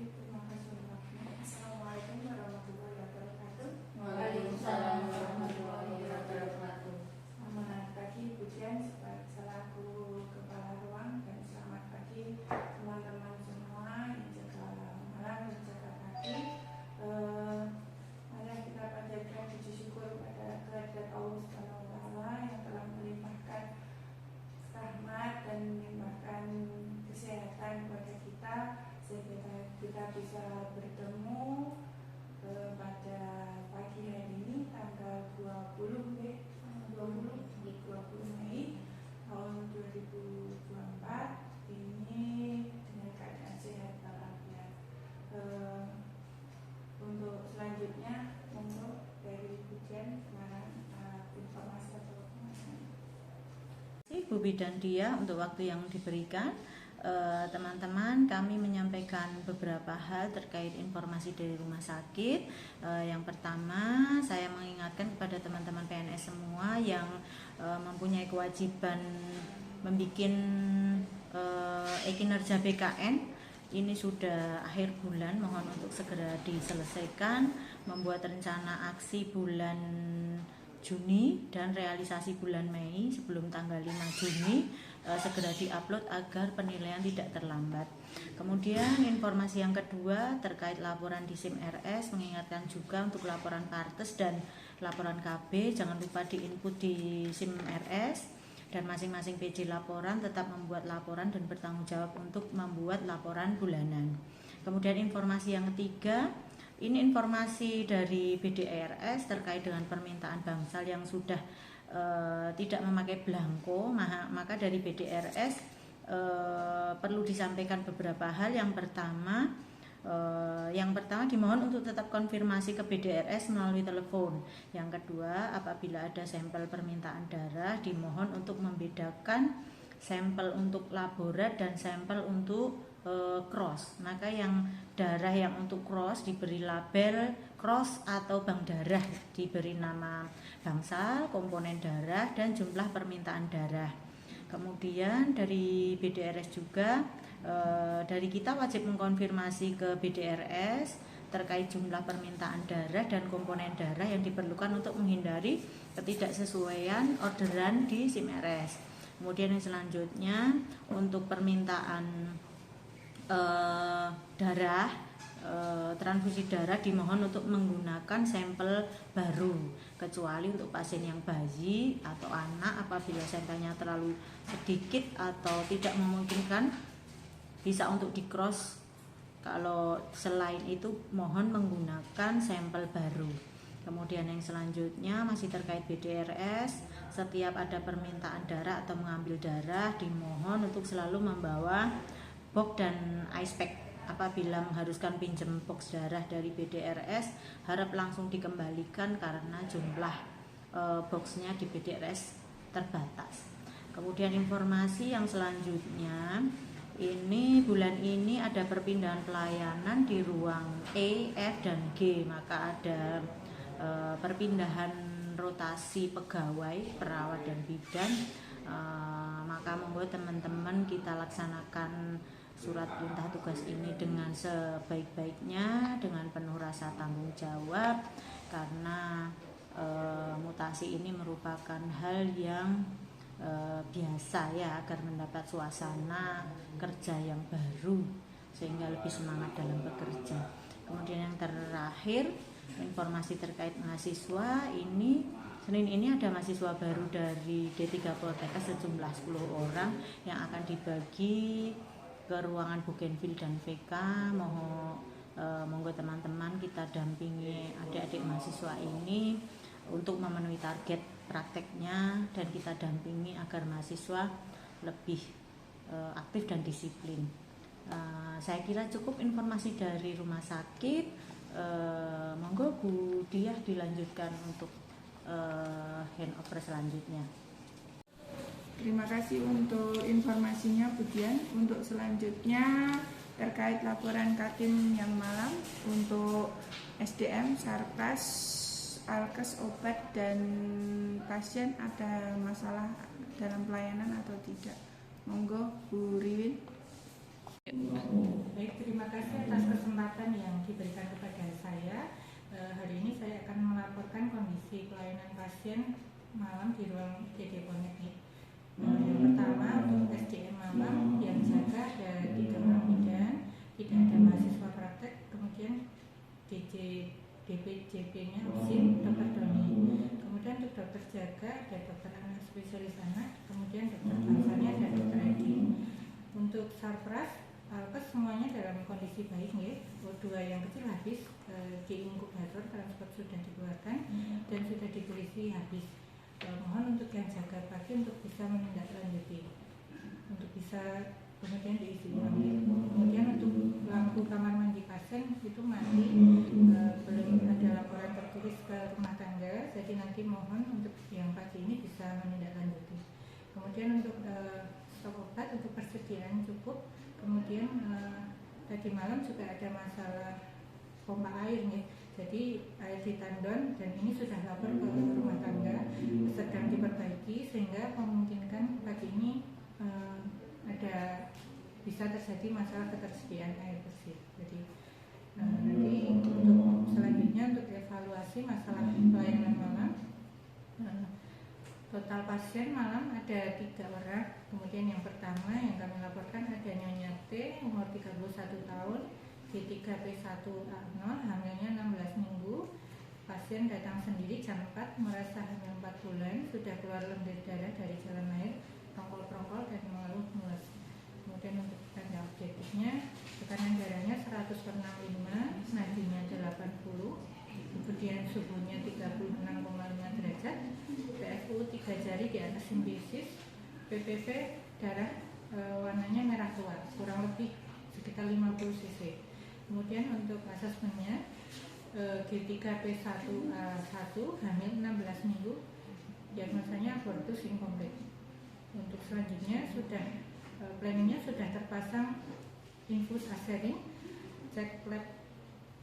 Terima kasih waktunya. Assalamualaikum warahmatullahi wabarakatuh. Waalaikumsalam warahmatullahi wabarakatuh. Selamat pagi Bu Dian selaku Kepala Ruang, dan selamat pagi teman-teman semua yang jaga malam dan jaga pagi. Mari kita panjatkan puji syukur pada kehadirat Allah Subhanahu wa Ta'ala yang telah melimpahkan rahmat dan melimpahkan kesehatan kepada kita, sehingga kita bisa bertemu pada pagi hari ini tanggal 20 Mei tahun 2024 ini dengan keadaan sehat walafiat. Untuk selanjutnya untuk dari Budian informasi atau Bu Bidan Dia untuk waktu yang diberikan. Teman-teman, kami menyampaikan beberapa hal terkait informasi dari rumah sakit. Yang pertama, saya mengingatkan kepada teman-teman PNS semua yang mempunyai kewajiban membuat kinerja BKN. Ini sudah akhir bulan, mohon untuk segera diselesaikan, membuat rencana aksi bulan Juni dan realisasi bulan Mei sebelum tanggal 5 Juni segera diupload agar penilaian tidak terlambat. Kemudian informasi yang kedua terkait laporan di SIM RS, mengingatkan juga untuk laporan Partes dan laporan KB jangan lupa diinput di SIM RS, dan masing-masing PJ laporan tetap membuat laporan dan bertanggung jawab untuk membuat laporan bulanan. Kemudian informasi yang ketiga, ini informasi dari BDRS terkait dengan permintaan bangsal yang sudah tidak memakai belangko, maka dari BDRS perlu disampaikan beberapa hal. Yang pertama dimohon untuk tetap konfirmasi ke BDRS melalui telepon. Yang kedua, apabila ada sampel permintaan darah, dimohon untuk membedakan sampel untuk laborat dan sampel untuk cross. Maka yang darah yang untuk cross diberi label cross atau bank darah, diberi nama bangsal, komponen darah, dan jumlah permintaan darah. Kemudian dari BDRS juga dari kita wajib mengkonfirmasi ke BDRS terkait jumlah permintaan darah dan komponen darah yang diperlukan untuk menghindari ketidaksesuaian orderan di SIM RS. Kemudian yang selanjutnya untuk permintaan darah, transfusi darah dimohon untuk menggunakan sampel baru, kecuali untuk pasien yang bayi atau anak apabila sampelnya terlalu sedikit atau tidak memungkinkan bisa untuk di cross. Kalau selain itu mohon menggunakan sampel baru. Kemudian yang selanjutnya masih terkait BDRS, setiap ada permintaan darah atau mengambil darah dimohon untuk selalu membawa box dan ice pack. Apabila mengharuskan pinjam box darah dari BDRS, harap langsung dikembalikan karena jumlah boxnya di BDRS terbatas. Kemudian informasi yang selanjutnya, ini bulan ini ada perpindahan pelayanan di ruang E, F, dan G. Maka ada perpindahan rotasi pegawai, perawat, dan bidan. Maka membuat teman-teman kita laksanakan surat perintah tugas ini dengan sebaik-baiknya, dengan penuh rasa tanggung jawab, karena mutasi ini merupakan hal yang biasa ya, agar mendapat suasana kerja yang baru sehingga lebih semangat dalam bekerja. Kemudian yang terakhir, informasi terkait mahasiswa, ini Senin ini ada mahasiswa baru dari D3 Poltekkes sejumlah 10 orang yang akan dibagi ke ruangan Bougainville dan VK. Monggo teman-teman kita dampingi adik-adik mahasiswa ini untuk memenuhi target prakteknya, dan kita dampingi agar mahasiswa lebih aktif dan disiplin. Saya kira cukup informasi dari rumah sakit. Monggo Bu Diah dilanjutkan untuk handover selanjutnya. Terima kasih untuk informasinya Bu Dian. Untuk selanjutnya terkait laporan Katim yang malam untuk SDM, Sarkas, Alkes, obat, dan pasien ada masalah dalam pelayanan atau tidak. Monggo Bu Riwin. Baik, terima kasih atas kesempatan kesempatan yang diberikan kepada saya. Hari ini saya akan melaporkan kondisi pelayanan pasien malam di ruang IGD Connect. Yang pertama, untuk SDM malam yang jaga ada 3 orang bidan, tidak ada mahasiswa praktek, kemudian DJ DPJP-nya Usin, Dr. Doni. Kemudian untuk dokter jaga ada dokter anak spesialis anak, kemudian dokter bangsanya ada dokter Edi. Untuk sarpras, alkes semuanya dalam kondisi baik, ya. O2 yang kecil habis, di inkubator transport sudah dikeluarkan dan sudah dikulisi habis. Mohon untuk yang jaga pagi untuk bisa menindaklanjuti, untuk bisa kemudian diisi ulang. Kemudian untuk lampu kamar mandi pasien itu mati, belum ada laporan tertulis ke rumah tangga, jadi nanti mohon untuk yang pagi ini bisa menindaklanjuti. Kemudian untuk stok obat untuk persediaan cukup. Kemudian tadi malam juga ada masalah pompa air, nih. Jadi air di tandon dan ini sudah lapor ke rumah tangga, sedang diperbaiki sehingga memungkinkan pagi ini ada bisa terjadi masalah ketersediaan air bersih. Jadi nanti untuk selanjutnya untuk evaluasi masalah pelayanan malam, total pasien malam ada 3 orang. Kemudian yang pertama yang kami laporkan ada Nyonya T, umur 31 tahun, G3P1A0, hamilnya 16 minggu. Pasien datang sendiri jam 4, merasa hamil 4 bulan, sudah keluar lendir darah dari jalan lahir, rongkol-rongkol dan mengeluh mules. Kemudian untuk tanda objektifnya, tekanan darahnya 100/65, nadinya 80, kemudian suhunya 36,5 derajat, PFU 3 jari di atas simbisis, PPV darah warnanya merah tua, kurang lebih sekitar 50 cc. Kemudian untuk asesmennya, G3P1A1, hamil 16 minggu, diagnosanya abortus inkomplit. Untuk selanjutnya planningnya sudah terpasang infus asering, cek lab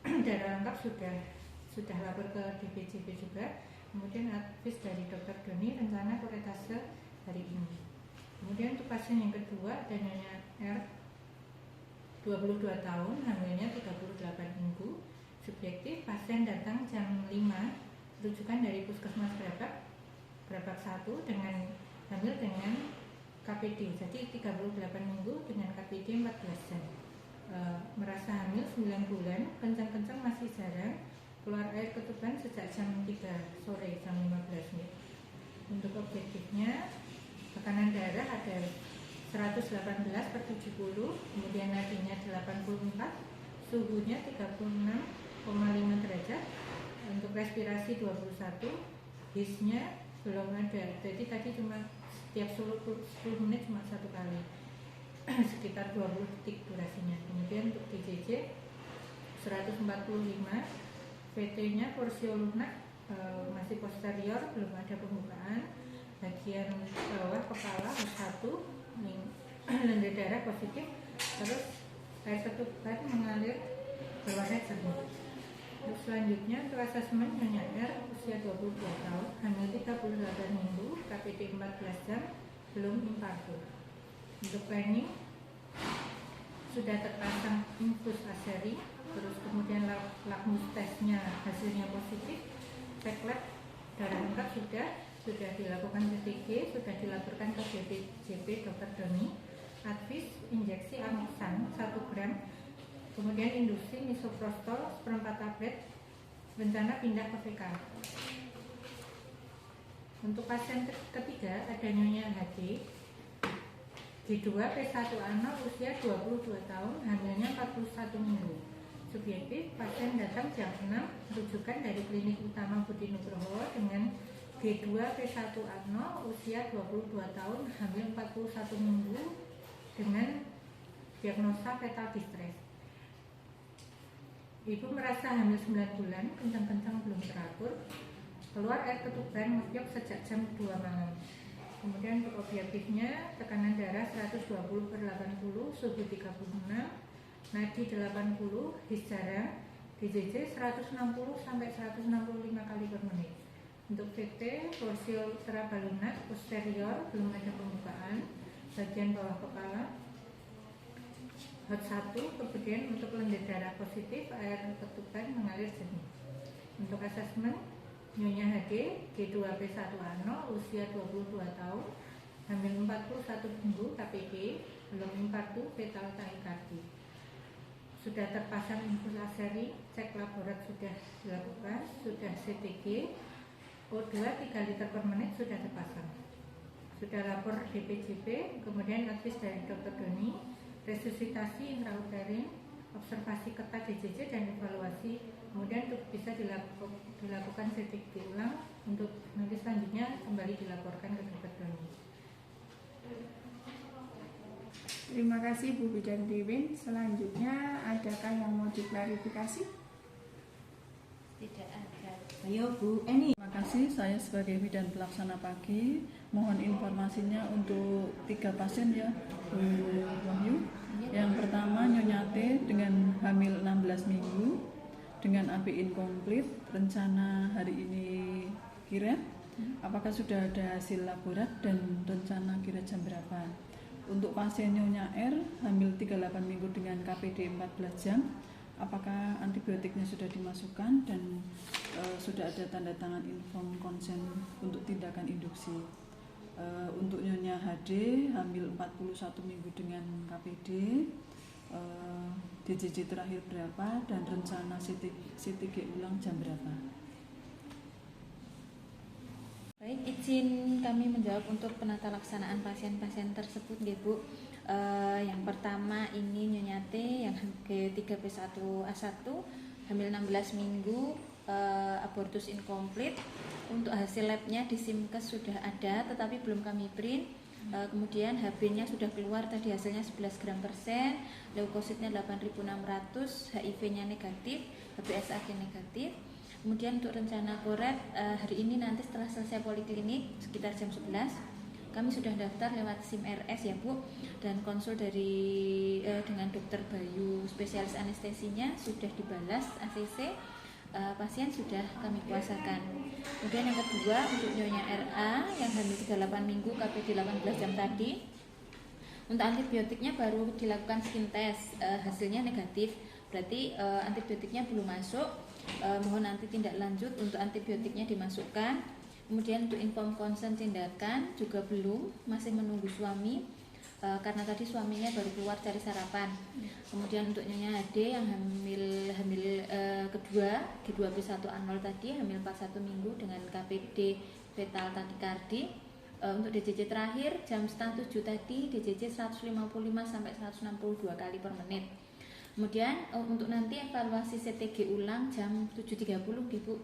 darah lengkap sudah lapor ke DPJP juga. Kemudian advis dari Dr. Doni, rencana kuretase hari ini. Kemudian untuk pasien yang kedua ada Nyonya R, 22 tahun, hamilnya 38 minggu, subjektif. Pasien datang jam 5, rujukan dari Puskesmas Brabak 1 dengan hamil dengan KPD, jadi 38 minggu dengan KPD 14 jam. Merasa hamil 9 bulan, kencang-kencang masih jarang, keluar air ketuban sejak jam 3 sore, jam 15 menit. Untuk objektifnya, tekanan darah ada 118/70, kemudian nadinya 84, suhunya 36,5 derajat, untuk respirasi 21, hisnya belum ada, jadi tadi cuma setiap 10 menit cuma 1 kali, sekitar 20 detik durasinya. Kemudian untuk DJJ 145, VT-nya porsi lunak masih posterior, belum ada pembukaan. Bagian bawah kepala 1, lendir darah positif, terus air ketuban mengalir berwarna jernih. Terus selanjutnya untuk asesmen Nyonya R, usia 22 tahun, hamil 38 minggu, KPD 14 jam, belum infarksi. Untuk planning sudah terpasang infus aseri, terus kemudian lakmus tesnya hasilnya positif, cek lab darah lengkap sudah dilakukan PTG, sudah dilaporkan ke DPJP Dr. Doni. Advis injeksi amoksan 1 gram, kemudian induksi misoprostol 1/4 tablet, rencana pindah ke VK. Untuk pasien ketiga ada Nyonya HD, G2P1A0, usia 22 tahun, hamilnya 41 minggu. Subjektif, pasien datang jam 6, rujukan dari klinik utama Budi Nugroho dengan G2P1A0, usia 22 tahun, hamil 41 minggu dengan diagnosa fetal distress. Ibu merasa hamil 9 bulan, kencang-kencang belum teratur, keluar air ketuban ngeyok sejak jam 2 malam. Kemudian untuk objektifnya, tekanan darah 120/80, suhu 36, nadi 80, his jarang, DJJ 160-165 kali per menit. Untuk VT, torsiol trabaluna posterior, belum ada pembukaan, bagian bawah kepala HOT 1, kemudian untuk lendir darah positif, air ketuban mengalir jernih. Untuk asesmen, Nyonya HD, G2P1A0, usia 22 tahun, hamil 41 minggu, KPD, belum infartu, fetal tachycardia. Sudah terpasang infus aseri, cek laborat sudah dilakukan, sudah CTG, O2 3 liter per menit sudah terpasang. Sudah lapor DPJP, kemudian advis dari Dr. Doni, resusitasi intrauterin, observasi ketat DJJ dan evaluasi, kemudian untuk bisa dilakukan CTG ulang untuk nanti selanjutnya kembali dilaporkan ke Dr. Doni. Terima kasih Bu Bidan Tiwin. Selanjutnya adakah yang mau diklarifikasi? Tidak ada. Ayo Bu Eni. Terima kasih, saya sebagai bidan pelaksana pagi mohon informasinya untuk 3 pasien ya Bu Wahyu. Yang pertama Nyonya T dengan hamil 16 minggu dengan AB inkomplit, rencana hari ini kira apakah sudah ada hasil laborat dan rencana kira jam berapa. Untuk pasien Nyonya R hamil 38 minggu dengan KPD 14 jam, apakah antibiotiknya sudah dimasukkan dan sudah ada tanda tangan inform konsen untuk tindakan induksi. Untuk Nyonya HD hamil 41 minggu dengan KPD, DJJ terakhir berapa dan rencana CTG ulang jam berapa? Baik, izin kami menjawab untuk penata laksanaan pasien-pasien tersebut, nggih Bu. Yang pertama ini Nyonya T yang G3P1A1 hamil 16 minggu, abortus incomplete. Untuk hasil labnya di Simkes sudah ada tetapi belum kami print. Kemudian HB-nya sudah keluar tadi hasilnya 11 gram persen, leukositnya 8.600, HIV-nya negatif, HBsAg negatif. Kemudian untuk rencana koret hari ini nanti setelah selesai poliklinik sekitar jam 11 kami sudah daftar lewat SIM RS ya Bu, dan konsul dari dengan Dokter Bayu spesialis anestesinya sudah dibalas ACC, pasien sudah kami puasakan. Kemudian yang kedua untuk Nyonya RA yang hamil 38 minggu KPD 18 jam tadi, untuk antibiotiknya baru dilakukan skin test, hasilnya negatif, berarti antibiotiknya belum masuk. Mohon nanti tindak lanjut untuk antibiotiknya dimasukkan. Kemudian untuk inform konsen tindakan juga belum, masih menunggu suami karena tadi suaminya baru keluar cari sarapan. Kemudian untuk Nyonya HD yang hamil kedua G2P1A0 tadi hamil 41 minggu dengan KPD fetal tachycardia. Untuk DJJ terakhir jam setengah 7 tadi DJJ 155 sampai 162 kali per menit. Kemudian untuk nanti evaluasi CTG ulang jam 7.30 Bu.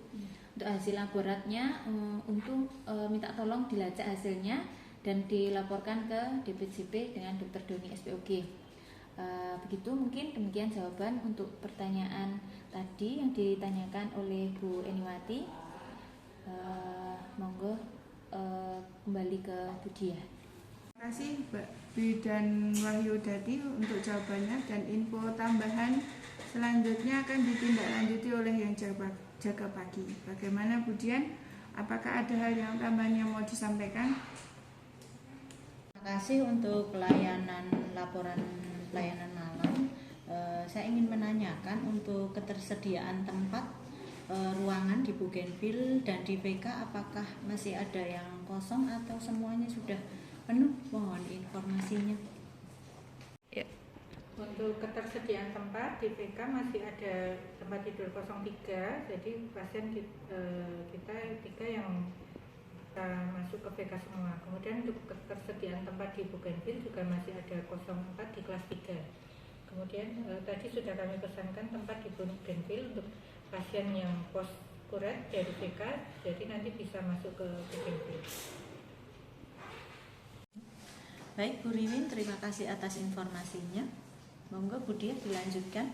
Untuk hasil laboratnya untuk minta tolong dilacak hasilnya dan dilaporkan ke DPJP dengan Dr. Doni SPOG. Begitu mungkin demikian jawaban untuk pertanyaan tadi yang ditanyakan oleh Bu Eniwati. Monggo kembali ke Bu Dia. Terima kasih Mbak Bidan Wahyudati untuk jawabannya, dan info tambahan selanjutnya akan ditindaklanjuti oleh yang jaga pagi. Bagaimana Bu Dian? Apakah ada hal yang tambahan yang mau disampaikan? Terima kasih untuk laporan pelayanan malam. Saya ingin menanyakan untuk ketersediaan tempat ruangan di Bougainville dan di PK, apakah masih ada yang kosong atau semuanya sudah penuh? Mohon informasinya. Ya. Untuk ketersediaan tempat di PK masih ada tempat tidur 03, jadi pasien kita 3 yang masuk ke PK semua. Kemudian untuk ketersediaan tempat di Bougainville juga masih ada 04 di kelas 3. Kemudian tadi sudah kami pesankan tempat di Bougainville untuk pasien yang post kuret dari PK, jadi nanti bisa masuk ke Bougainville. Baik Bu Riwin, terima kasih atas informasinya. Monggo Bu Dia dilanjutkan.